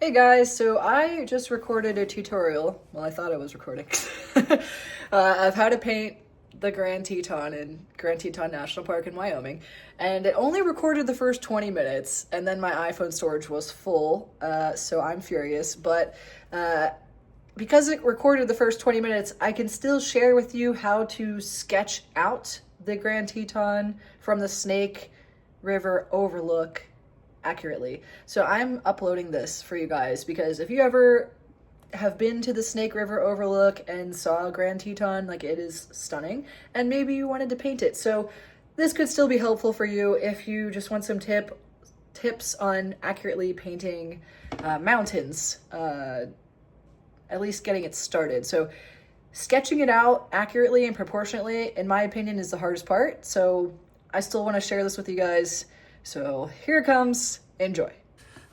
Hey guys, so I just recorded a tutorial. Well, I thought I was recording of how to paint the Grand Teton in Grand Teton National Park in Wyoming. And it only recorded the first 20 minutes, and then my iPhone storage was full, so I'm furious. But because it recorded the first 20 minutes, I can still share with you how to sketch out the Grand Teton from the Snake River Overlook accurately. So I'm uploading this for you guys because if you ever have been to the Snake River Overlook and saw Grand Teton, like, it is stunning, and maybe you wanted to paint it. So this could still be helpful for you if you just want some tips on accurately painting mountains, at least getting it started. So sketching it out accurately and proportionately, in my opinion, is the hardest part. So I still want to share this with you guys. So here it comes, enjoy.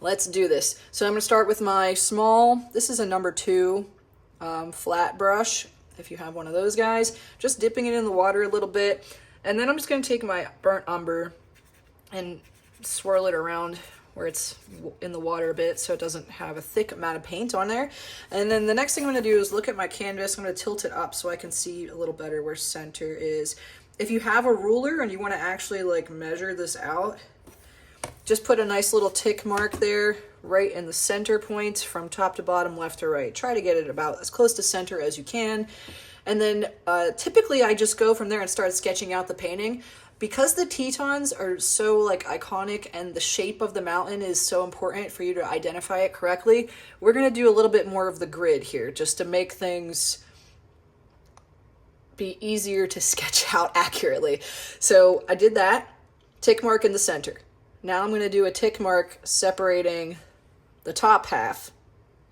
Let's do this. So I'm gonna start with my small, this is a number 2 flat brush, if you have one of those guys, just dipping it in the water a little bit. And then I'm just gonna take my burnt umber and swirl it around where it's in the water a bit so it doesn't have a thick amount of paint on there. And then the next thing I'm gonna do is look at my canvas. I'm gonna tilt it up so I can see a little better where center is. If you have a ruler and you wanna actually like measure this out, just put a nice little tick mark there, right in the center point from top to bottom, left to right. Try to get it about as close to center as you can. And then typically I just go from there and start sketching out the painting. Because the Tetons are so like iconic and the shape of the mountain is so important for you to identify it correctly, we're gonna do a little bit more of the grid here just to make things be easier to sketch out accurately. So I did that, tick mark in the center. Now I'm going to do a tick mark separating the top half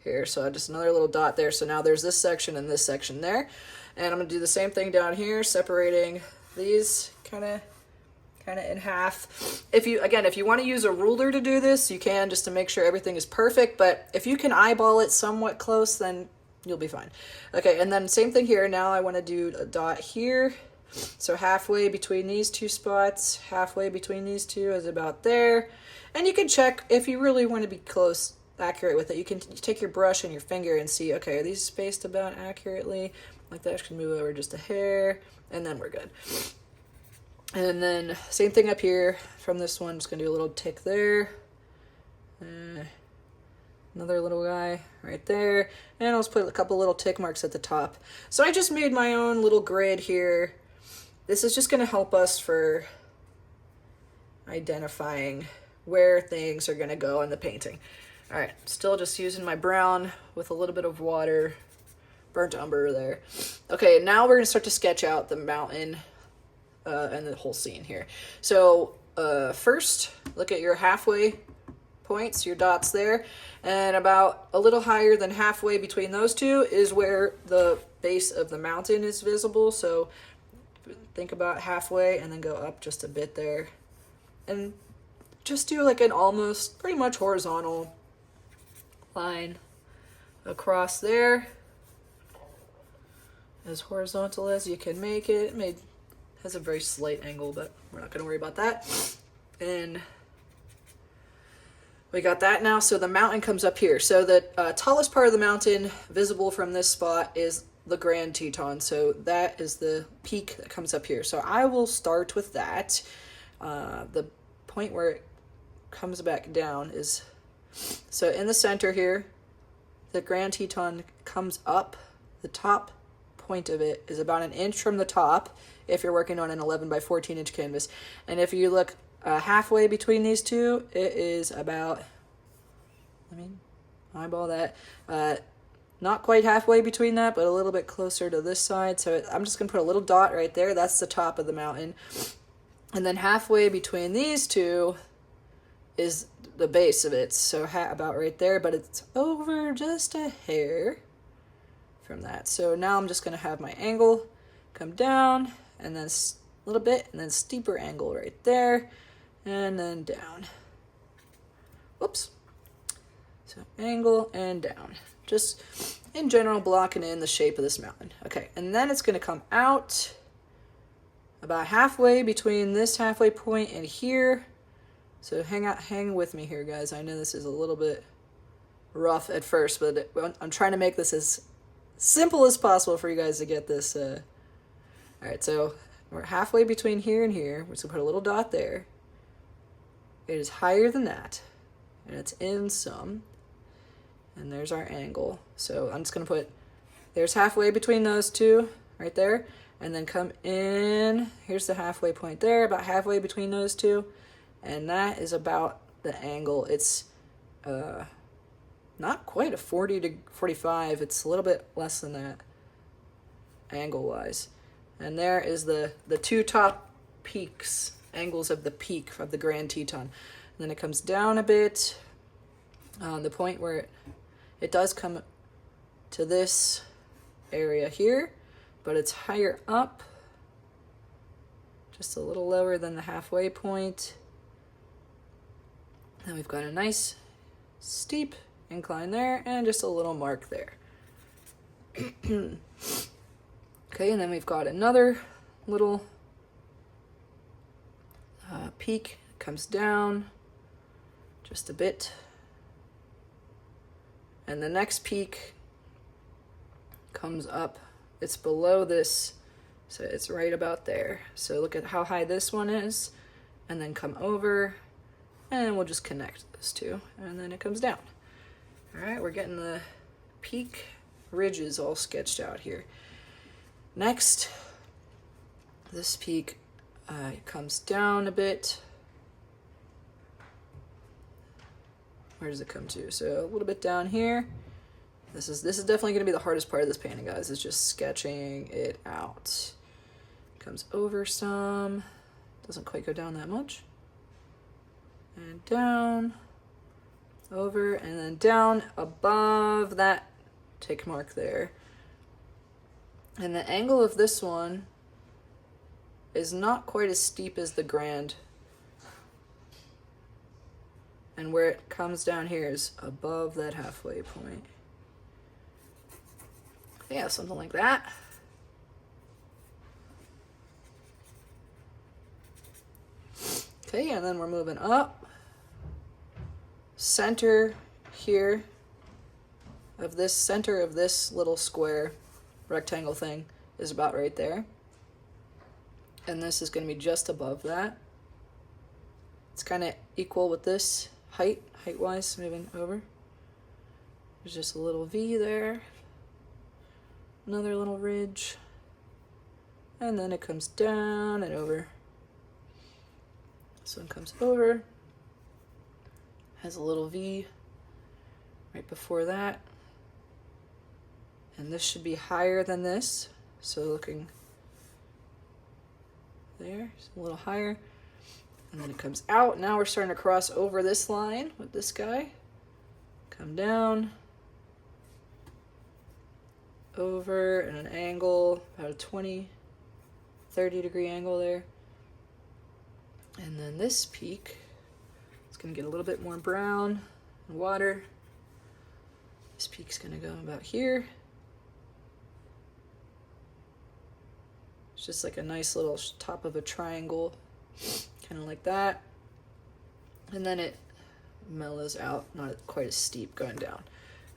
here. So just another little dot there. So now there's this section and this section there. And I'm going to do the same thing down here, separating these kind of in half. If you want to use a ruler to do this, you can, just to make sure everything is perfect. But if you can eyeball it somewhat close, then you'll be fine. Okay, and then same thing here. Now I want to do a dot here. So halfway between these two spots, halfway between these two is about there. And you can check if you really want to be close, accurate with it. You can take your brush and your finger and see, okay, are these spaced about accurately? Like that, can move over just a hair, and then we're good. And then same thing up here from this one, just gonna do a little tick there. Another little guy right there. And I'll just put a couple little tick marks at the top. So I just made my own little grid here. This is just going to help us for identifying where things are going to go in the painting. All right, still just using my brown with a little bit of water, burnt umber there. Okay, now we're going to start to sketch out the mountain and the whole scene here. So first, look at your halfway points, your dots there, and about a little higher than halfway between those two is where the base of the mountain is visible. So think about halfway and then go up just a bit there. And just do like an almost pretty much horizontal line across there. As horizontal as you can make it. It has a very slight angle, but we're not going to worry about that. And we got that now. So the mountain comes up here. So the tallest part of the mountain visible from this spot is the Grand Teton. So that is the peak that comes up here. So I will start with that. The point where it comes back down is, so in the center here, the Grand Teton comes up. The top point of it is about 1 inch from the top if you're working on an 11 by 14 inch canvas. And if you look halfway between these two, it is about, eyeball that, not quite halfway between that, but a little bit closer to this side. So I'm just going to put a little dot right there. That's the top of the mountain. And then halfway between these two is the base of it. So about right there, but it's over just a hair from that. So now I'm just going to have my angle come down and then a little bit, and then steeper angle right there, and then down. Whoops. So angle and down. Just in general blocking in the shape of this mountain. Okay, and then it's going to come out about halfway between this halfway point and here. So hang with me here, guys. I know this is a little bit rough at first, but I'm trying to make this as simple as possible for you guys to get this. All right, so we're halfway between here and here. We're just gonna put a little dot there. It is higher than that, and it's in some. And there's our angle. So I'm just gonna put, there's halfway between those two, right there. And then come in, here's the halfway point there, about halfway between those two. And that is about the angle. It's not quite a 40 to 45. It's a little bit less than that, angle-wise. And there is the two top peaks, angles of the peak of the Grand Teton. And then it comes down a bit on the point where it does come to this area here, but it's higher up, just a little lower than the halfway point. Then we've got a nice steep incline there and just a little mark there. Okay, and then we've got another little peak, comes down just a bit. And the next peak comes up, it's below this, so it's right about there. So look at how high this one is, and then come over, and we'll just connect those two, and then it comes down. All right, we're getting the peak ridges all sketched out here. Next, this peak comes down a bit. Where does it come to? So a little bit down here. This is definitely going to be the hardest part of this painting, guys. Is just sketching it out. Comes over some. Doesn't quite go down that much. And down. Over and then down above that tick mark there. And the angle of this one is not quite as steep as the Grand. And where it comes down here is above that halfway point. Yeah, something like that. Okay, and then we're moving up. Center here of this, center of this little square rectangle thing is about right there. And this is going to be just above that. It's kind of equal with this height-wise, moving over. There's just a little V there. Another little ridge. And then it comes down and over. This one comes over. Has a little V right before that. And this should be higher than this. So looking there, it's a little higher. And then it comes out. Now we're starting to cross over this line with this guy. Come down. Over at an angle, about a 20, 30 degree angle there. And then this peak, it's gonna get a little bit more brown and water. This peak's gonna go about here. It's just like a nice little top of a triangle, kind of like that. And then it mellows out, not quite as steep going down.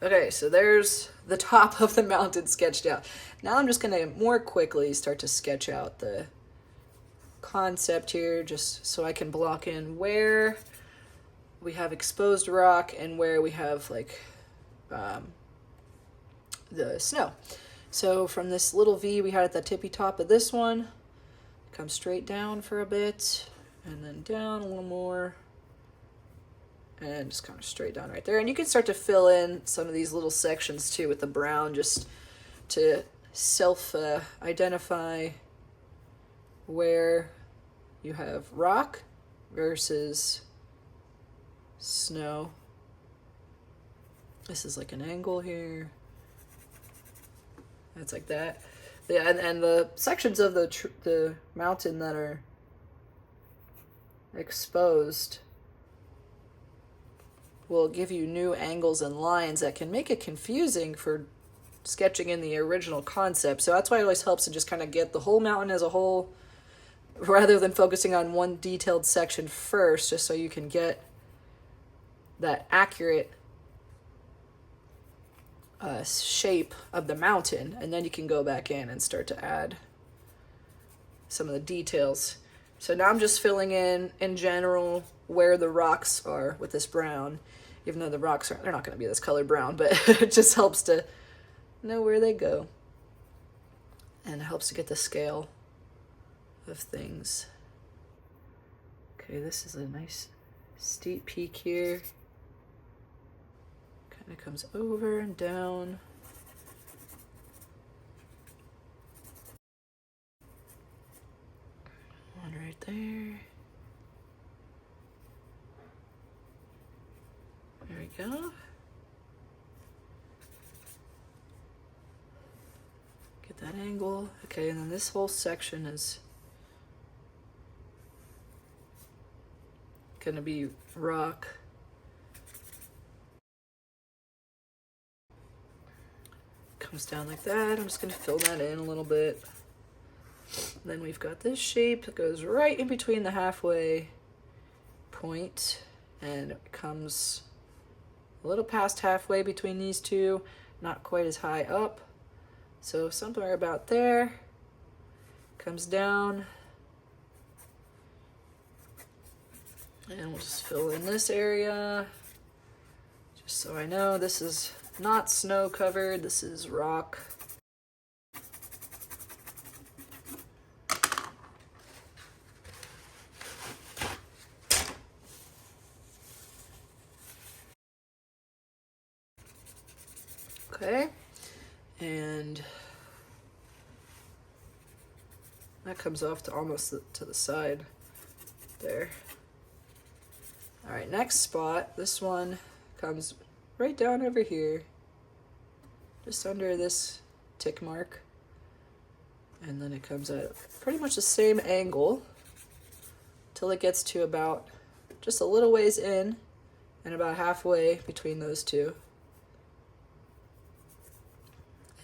Okay, so there's the top of the mountain sketched out. Now I'm just gonna more quickly start to sketch out the concept here, just so I can block in where we have exposed rock and where we have like the snow. So from this little V we had at the tippy top of this one, come straight down for a bit, and then down a little more, and just kind of straight down right there. And you can start to fill in some of these little sections too with the brown, just to self-identify where you have rock versus snow. This is like an angle here. It's like that. Yeah, and the sections of the mountain that are exposed will give you new angles and lines that can make it confusing for sketching in the original concept. So that's why it always helps to just kind of get the whole mountain as a whole, rather than focusing on one detailed section first, just so you can get that accurate shape of the mountain, and then you can go back in and start to add some of the details. So now I'm just filling in general where the rocks are with this brown, even though the rocks they're not going to be this color brown, but it just helps to know where they go, and it helps to get the scale of things. Okay, this is a nice steep peak here. Kind of comes over and down. One right there. There we go. Get that angle. Okay, and then this whole section is gonna be rock. Comes down like that. I'm just gonna fill that in a little bit. Then we've got this shape that goes right in between the halfway point, and it comes a little past halfway between these two, not quite as high up. So somewhere about there, comes down, and we'll just fill in this area, just so I know this is not snow covered, this is rock. Okay, and that comes off to almost to the side there. All right, next spot, this one comes right down over here, just under this tick mark, and then it comes at pretty much the same angle till it gets to about just a little ways in and about halfway between those two.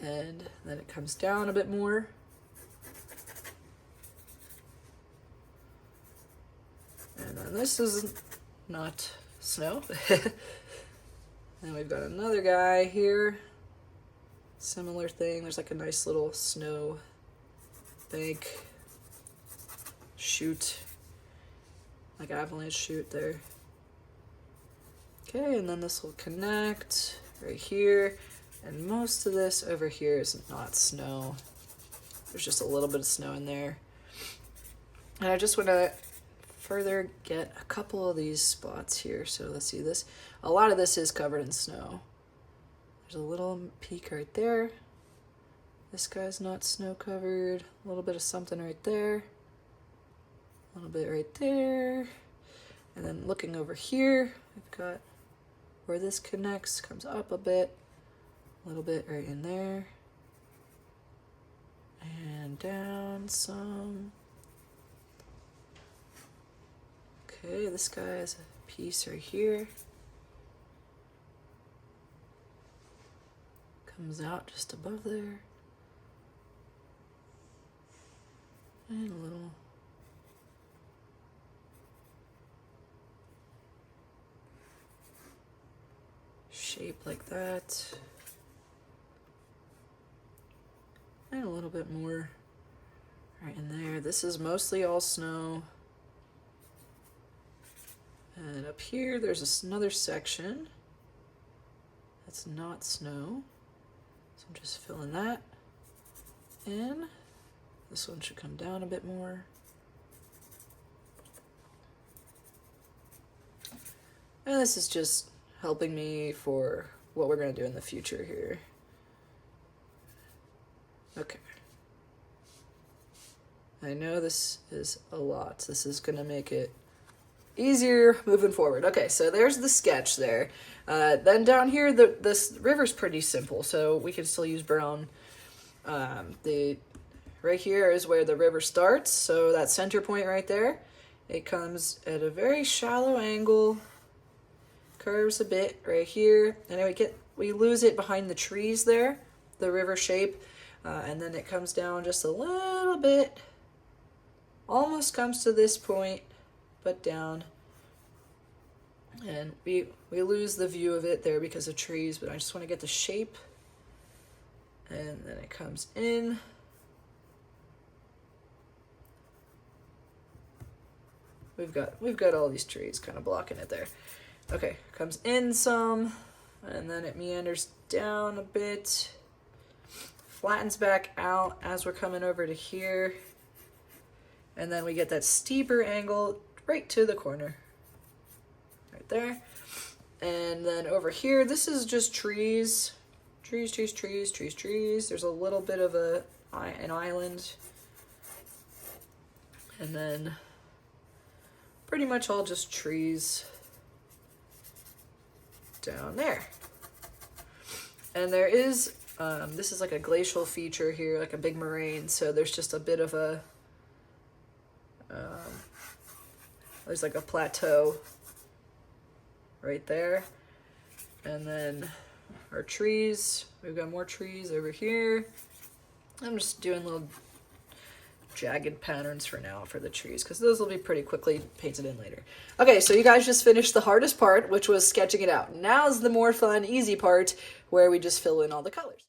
And then it comes down a bit more. And then this is not snow. Then we've got another guy here. Similar thing. There's like a nice little snow bank chute, like avalanche chute there. Okay, and then this will connect right here. And most of this over here is not snow. There's just a little bit of snow in there. And I just want to further get a couple of these spots here. So let's see this. A lot of this is covered in snow. There's a little peak right there. This guy's not snow covered. A little bit of something right there. A little bit right there. And then looking over here, we've got where this connects, comes up a bit. A little bit right in there. And down some. Okay, this guy has a piece right here. Comes out just above there. And a little shape like that. And a little bit more right in there. This is mostly all snow. And up here, there's another section that's not snow. So I'm just filling that in. This one should come down a bit more. And this is just helping me for what we're going to do in the future here. Okay. I know this is a lot. This is going to make it easier moving forward. Okay, so there's the sketch there. Then down here, this river's pretty simple, so we can still use brown. Right here is where the river starts, so that center point right there, it comes at a very shallow angle, curves a bit right here, and we lose it behind the trees there, the river shape, and then it comes down just a little bit, almost comes to this point, but down. And we lose the view of it there because of trees, but I just want to get the shape And then it comes in. We've got all these trees kind of blocking it there. Okay, comes in some, and then it meanders down a bit, flattens back out as we're coming over to here, and then we get that steeper angle right to the corner, right there. And then over here, this is just trees. Trees. There's a little bit of an island. And then pretty much all just trees down there. And there is, this is like a glacial feature here, like a big moraine. So there's just a bit of a, there's like a plateau right there. And then our trees, we've got more trees over here. I'm just doing little jagged patterns for now for the trees, because those will be pretty quickly painted in later. Okay, so you guys just finished the hardest part, which was sketching it out. Now's the more fun, easy part, where we just fill in all the colors.